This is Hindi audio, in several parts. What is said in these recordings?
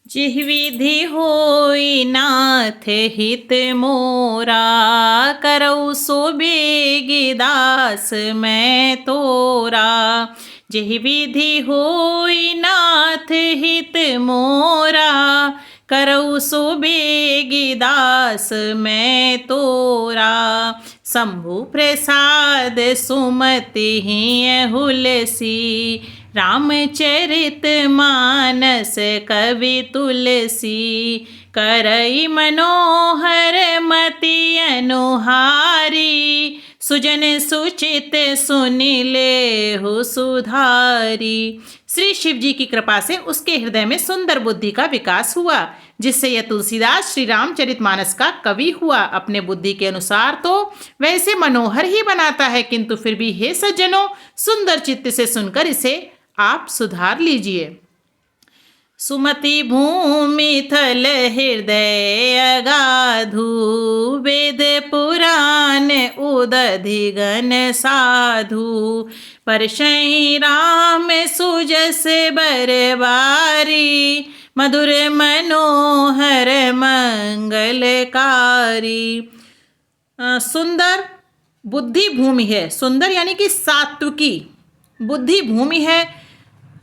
जिह विधि होई नाथ हित मोरा, करऊ सो बेगी दास मैं तोरा। जिह विधि होई नाथ हित मोरा, करऊ सो बेगी दास मैं तोरा। शंभु प्रसाद सुमति हुलसी, रामचरित मानस कवि तुलसी। करई मनोहर मति अनुहारी, सुजन सुचित सुनिले हो सुधारी। श्री शिव जी की कृपा से उसके हृदय में सुंदर बुद्धि का विकास हुआ, जिससे यह तुलसीदास श्री रामचरितमानस का कवि हुआ। अपने बुद्धि के अनुसार तो वैसे मनोहर ही बनाता है, किंतु फिर भी हे सज्जनों, सुंदर चित्त से सुनकर इसे आप सुधार लीजिए। सुमति भूमि थल हृदय अगाधु, वेद पुराण उदधि गण साधु। परसई राम सुजस बरबारी, मधुर मनोहर मंगलकारी। सुंदर बुद्धि भूमि है। सुंदर यानी कि सात्विकी बुद्धि भूमि है,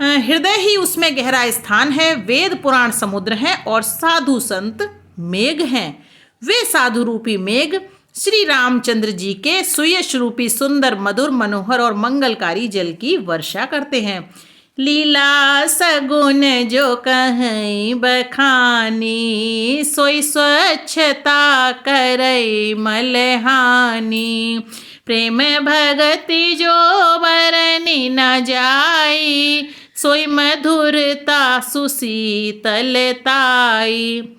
हृदय ही उसमें गहरा स्थान है। वेद पुराण समुद्र हैं और साधु संत मेघ हैं। वे साधु रूपी मेघ श्री रामचंद्र जी के सुयश रूपी सुंदर मधुर मनोहर और मंगलकारी जल की वर्षा करते हैं। लीला सगुन जो कहीं बखानी, सोई स्वच्छता करई मलहानी। प्रेम भगति जो बरनी न जाई, सोई मधुरता सुशीतलताई।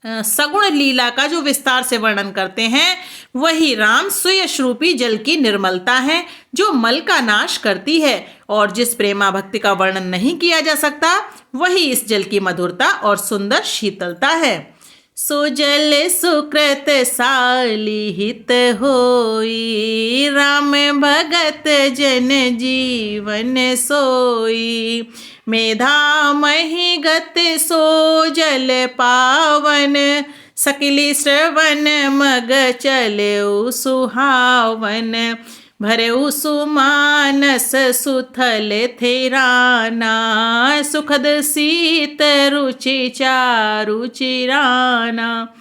सगुण लीला का जो विस्तार से वर्णन करते हैं, वही राम सुयश रूपी जल की निर्मलता है, जो मल का नाश करती है। और जिस प्रेमा भक्ति का वर्णन नहीं किया जा सकता, वही इस जल की मधुरता और सुंदर शीतलता है। सो जल सुकृत साली हित होई, राम भगत जन जीवन सोई। मेधा मही गत सो जल पावन, सकली श्रवण मग चले सुहावन। भरे सुमानस सुथल थेराना, सुखद शीत रुचि चारु चिराना।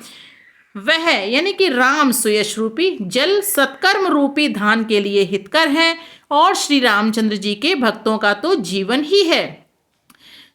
वह यानी कि राम सुयश रूपी जल सत्कर्म रूपी धान के लिए हितकर है, और श्री रामचंद्र जी के भक्तों का तो जीवन ही है।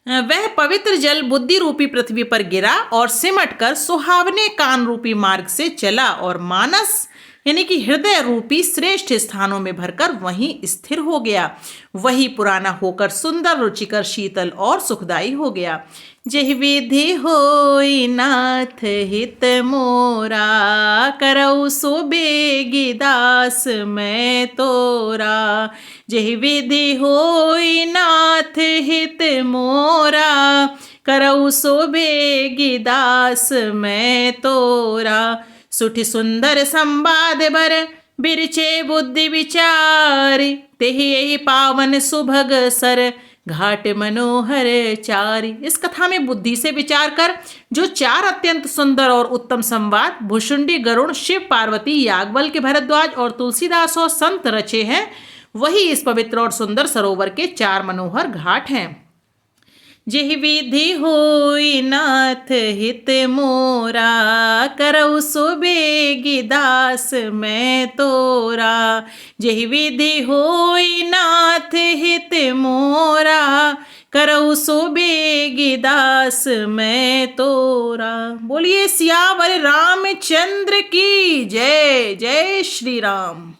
वह पवित्र जल बुद्धि रूपी पृथ्वी पर गिरा और सिमट कर सुहावने कान रूपी मार्ग से चला, और मानस यानी कि हृदय रूपी श्रेष्ठ स्थानों में भरकर वहीं स्थिर हो गया। वही पुराना होकर सुंदर रुचिकर शीतल और सुखदायी हो गया। जिह विधि होई नाथ हित मोरा, करऊ सो बेगी दास मैं तोरा। जिह विधि होई नाथ हित मोरा, करऊ सो बेगी दास मैं तोरा। सुठि सुंदर संवाद बर बिरचे बुद्धि विचारी, तेहि यही पावन सुभग सर घाट मनोहर चारी। इस कथा में बुद्धि से विचार कर जो चार अत्यंत सुंदर और उत्तम संवाद भुषुंडी गरुड़ शिव पार्वती याज्ञवल्क्य के भरद्वाज और तुलसीदास और संत रचे हैं, वही इस पवित्र और सुंदर सरोवर के चार मनोहर घाट हैं। जिह विधि होई नाथ हित मोरा, करऊ सो बेगी दास मैं तोरा। जिह विधि होई नाथ हित मोरा, करऊ सो बेगी दास मैं तोरा। बोलिए सियावर रामचंद्र की जय। जय श्री राम।